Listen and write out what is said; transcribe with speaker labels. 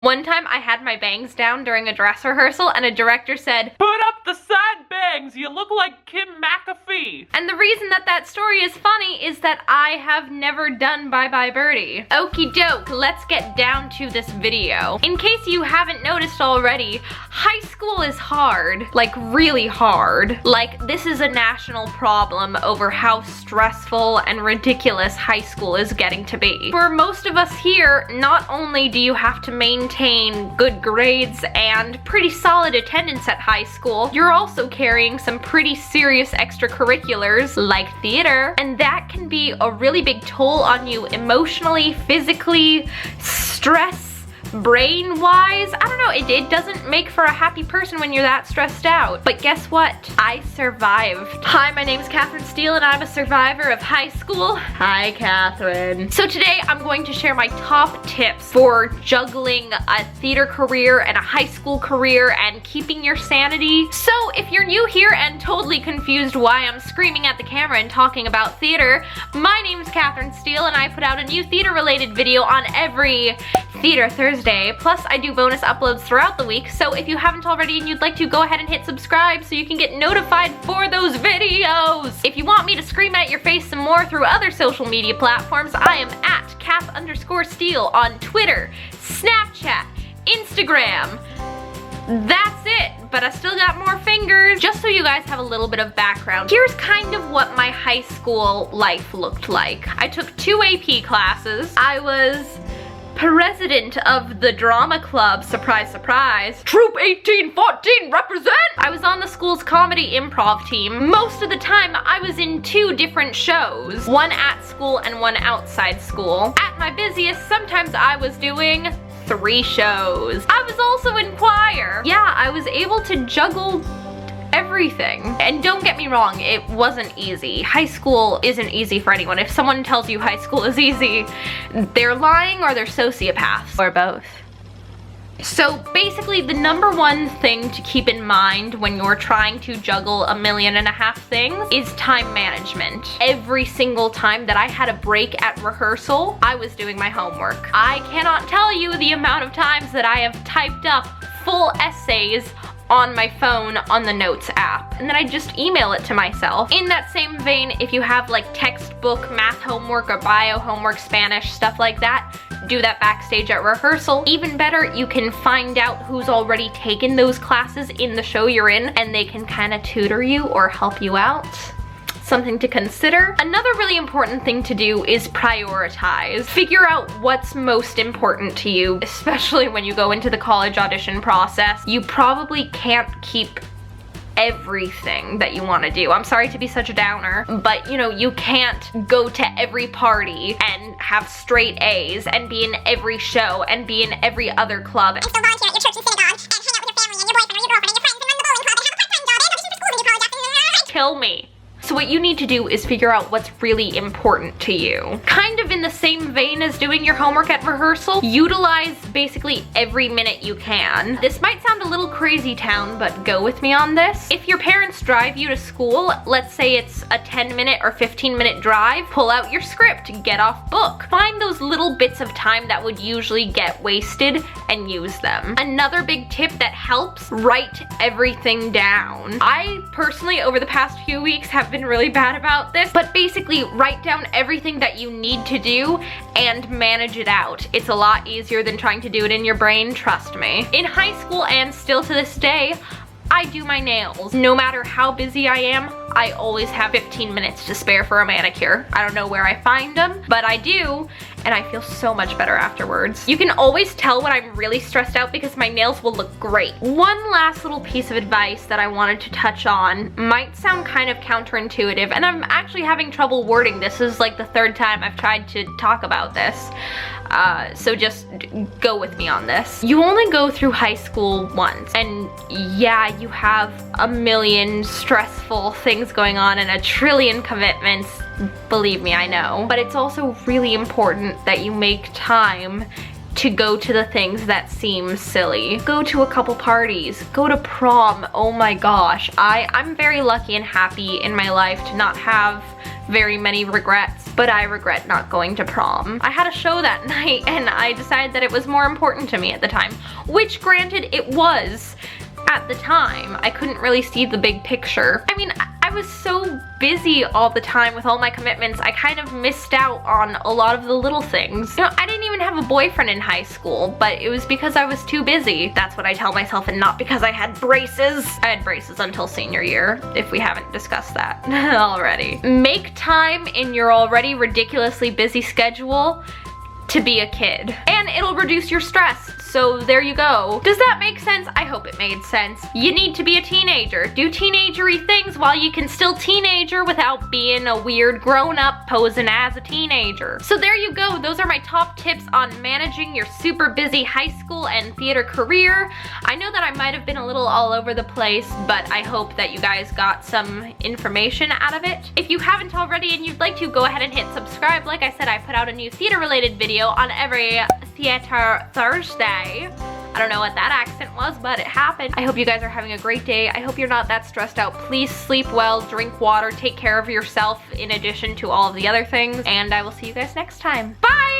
Speaker 1: One time I had my bangs down during a dress rehearsal and a director said,
Speaker 2: "Put up the side bangs, you look like Kim McAfee."
Speaker 1: And the reason that that story is funny is that I have never done Bye Bye Birdie. Okie doke, let's get down to this video. In case you haven't noticed already, high school is hard. Like, really hard. Like, this is a national problem over how stressful and ridiculous high school is getting to be. For most of us here, not only do you have to maintain good grades and pretty solid attendance at high school, you're also carrying some pretty serious extracurriculars like theater, and that can be a really big toll on you emotionally, physically, stress, brain-wise. I don't know, it doesn't make for a happy person when you're that stressed out. But guess what? I survived. Hi, my name is Katherine Steele and I'm a survivor of high school. Hi, Katherine. So today I'm going to share my top tips for juggling a theater career and a high school career and keeping your sanity. So if you're new here and totally confused why I'm screaming at the camera and talking about theater, my name is Katherine Steele and I put out a new theater-related video on every Theater Thursday. Plus, I do bonus uploads throughout the week, so if you haven't already and you'd like to, go ahead and hit subscribe so you can get notified for those videos. If you want me to scream at your face some more through other social media platforms, I am at Kath_Steele on Twitter, Snapchat, Instagram. That's it, but I still got more fingers. Just so you guys have a little bit of background, here's kind of what my high school life looked like. I took 2 AP classes. I was president of the drama club, surprise, surprise. Troop 1814, represent! I was on the school's comedy improv team. Most of the time, I was in 2 different shows. One at school and one outside school. At my busiest, sometimes I was doing 3 shows. I was also in choir. Yeah, I was able to juggle everything. And don't get me wrong, it wasn't easy. High school isn't easy for anyone. If someone tells you high school is easy, they're lying or they're sociopaths. Or both. So basically, the #1 thing to keep in mind when you're trying to juggle 1.5 million things is time management. Every single time that I had a break at rehearsal, I was doing my homework. I cannot tell you the amount of times that I have typed up full essays on my phone on the Notes app, and then I just email it to myself. In that same vein, if you have like textbook math homework or bio homework, Spanish, stuff like that, do that backstage at rehearsal. Even better, you can find out who's already taken those classes in the show you're in, and they can kind of tutor you or help you out. Something to consider. Another really important thing to do is prioritize. Figure out what's most important to you, especially when you go into the college audition process. You probably can't keep everything that you want to do. I'm sorry to be such a downer, but you know, you can't go to every party and have straight A's and be in every show and be in every other club.
Speaker 3: And still volunteer at your church and synagogue and hang out with your family and your boyfriend or your girlfriend and your friends and run the bowling club and have a part-time job and do super school media projects and
Speaker 1: Kill me. So what you need to do is figure out what's really important to you. Kind of in the same vein as doing your homework at rehearsal, utilize basically every minute you can. This might sound a little crazy town, but go with me on this. If your parents drive you to school, let's say it's a 10-minute or 15-minute drive, pull out your script, get off book. Find those little bits of time that would usually get wasted and use them. Another big tip that helps, write everything down. I personally, over the past few weeks, have been really bad about this, but basically write down everything that you need to do and manage it out. It's a lot easier than trying to do it in your brain, trust me. In high school and still to this day, I do my nails. No matter how busy I am, I always have 15 minutes to spare for a manicure. I don't know where I find them, but I do, and I feel so much better afterwards. You can always tell when I'm really stressed out because my nails will look great. One last little piece of advice that I wanted to touch on might sound kind of counterintuitive, and I'm actually having trouble wording this. This is like the 3rd time I've tried to talk about this. So just go with me on this. You only go through high school once, and yeah, you have 1 million stressful things going on and 1 trillion commitments. Believe me, I know. But it's also really important that you make time to go to the things that seem silly. Go to a couple parties, go to prom. Oh my gosh, I'm very lucky and happy in my life to not have very many regrets, but I regret not going to prom. I had a show that night and I decided that it was more important to me at the time, which granted it was at the time. I couldn't really see the big picture. I mean, I was so busy all the time with all my commitments, I kind of missed out on a lot of the little things. You know, I didn't even have a boyfriend in high school, but it was because I was too busy. That's what I tell myself, and not because I had braces. I had braces until senior year, if we haven't discussed that already. Make time in your already ridiculously busy schedule to be a kid, and it'll reduce your stress. So there you go. Does that make sense? I hope it made sense. You need to be a teenager. Do teenagery things while you can still teenager without being a weird grown-up posing as a teenager. So there you go. Those are my top tips on managing your super busy high school and theater career. I know that I might have been a little all over the place, but I hope that you guys got some information out of it. If you haven't already and you'd like to, go ahead and hit subscribe. Like I said, I put out a new theater-related video on every Theater Thursday. I don't know what that accent was, but it happened. I hope you guys are having a great day. I hope you're not that stressed out. Please sleep well, drink water, take care of yourself in addition to all of the other things, and I will see you guys next time. Bye!